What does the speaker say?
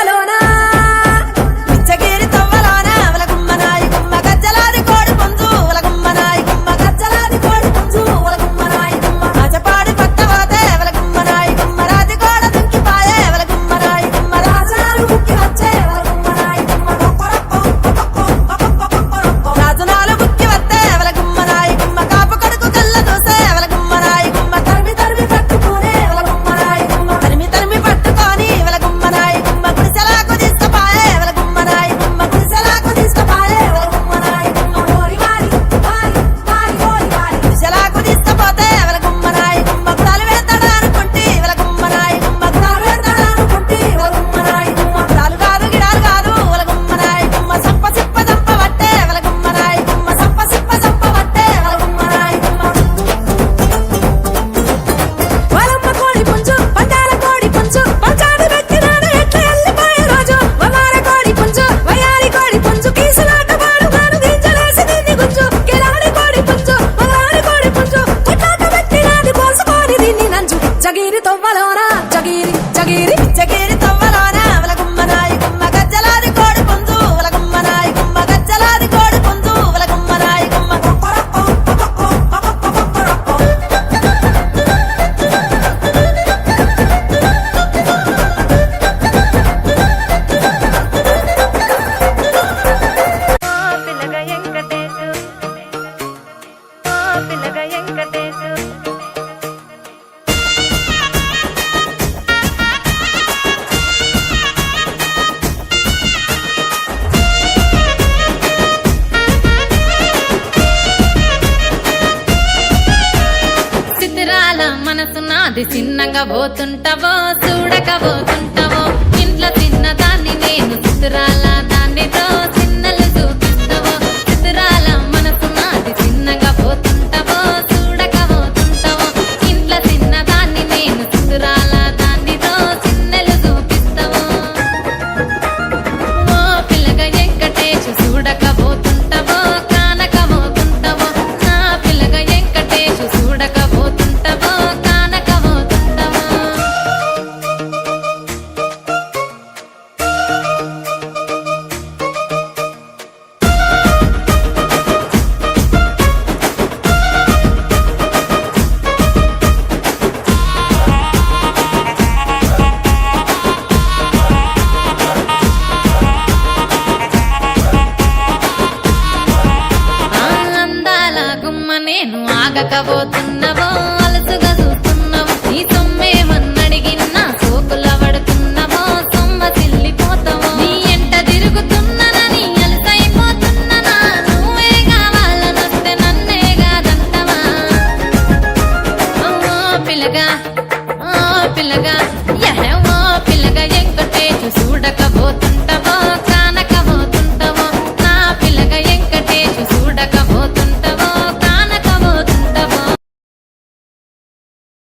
తవ్వలోనా పిచ్చగిరి తవ్వలోనా వలగుమ్మనాయి గుమ్మ గజ్జలాది కోడి పుంజు వలగుమ్మనాయి గుమ్మ గజ్జలాది కోడి పుంజు వలగుమ్మనాయి గుమ్మ రాజపాడి పట్టవతే వలగుమ్మనాయి గుమ్మ రాతి కోడ దుంకిపాయే వలగుమ్మనాయి గుమ్మ రాజనాలు ముక్కి వచ్చే వలగుమ్మనాయి గుమ్మ రాజనాలు ముక్కి వస్తే వలగుమ్మనాయి గుమ్మ కాపు కొడుకు కళ్ళ దోసే వలగుమ్మనాయి గుమ్మ తరిమి తరిమి పట్టుకునే వలగుమ్మనాయి గుమ్మ తరిమి తరిమి పట్టుకొని వలగుమ్మనాయి గుమ్మ గుడిసెలాకు తీసుకుపాయే వలగుమ్మనాయి గుమ్మ గుడిసెలాకు తీసుకుపాయే వలగుమ్మనాయి గుమ్మ ఓరి వారి వారి వారి ఓరి వారి గుడిసెలాకు తీసుకుపోతే వలగుమ్మనాయి గుమ్మ గుడాలు వేస్తాడా అనుకుంటే వలగుమ్మనాయి గుమ్మ గుడాలు వేస్తాడా అనుకుంటే వలగుమ్మనాయి గుమ్మ గుడాలు కాదు గిడాలు కాదు వలగుమ్మనాయి గుమ్మ సంప సిప్ప సంప వట్టే వలగుమ్మనాయి గుమ్మ సంప సిప్ప సంప వట్టే వలగుమ్మనాయి గుమ్మ వలమ్మ కోడి పుంజు పందాల కోడి పుంజు పంచాది పెట్టినాడు ఎట్లా వెళ్ళిపోయే రోజు వమార కోడి పుంజు వయారి కోడి పుంజు కీసులాట వాడుగాను గింజలేసి దీన్ని గుంజు గిలాడి కోడి పుంజు వలాడి కోడి పుంజు కొట్లాట పెట్టినాది పోసుకొని దీన్ని నంజు జగిరి తవ్వలోనా జగిరి జగిరి జగిరి తవ్వలోనా వలగుమ్మనాయి గుమ్మ గజ్జలాది కోడి పుంజు వలగుమ్మనాయి గుమ్మ గజ్జలాది కోడి పుంజు వలగుమ్మనాయి గుమ్మ పిల్లగా వెంకటేశు పిల్లగా వెంకటేశు చిత్రాల మనసు నాది చిన్నగా పోతుంటావో చూడక పోతుంటావో ఇంట్లో చిన్నదాన్ని నేను చిత్రాల దానితో చిన్నలు చూపిస్తావో చిత్రాల మనసు నాది చిన్నగా పోతుంటావో చూడక పోతుంటావో ఇంట్లో చిన్నదాన్ని నేను చిత్రాల దానితో చిన్నలు చూపిస్తావో ఓ పిల్లగా వెంకటేశు చూడక పోతుంటావో కానక పోతుంటావో నా పిల్లగా వెంకటేశు చూడక పోతుంటావో కానక పోతుంటావో ఆ అందాల గుమ్మ నేను ఆగకపోతున్నా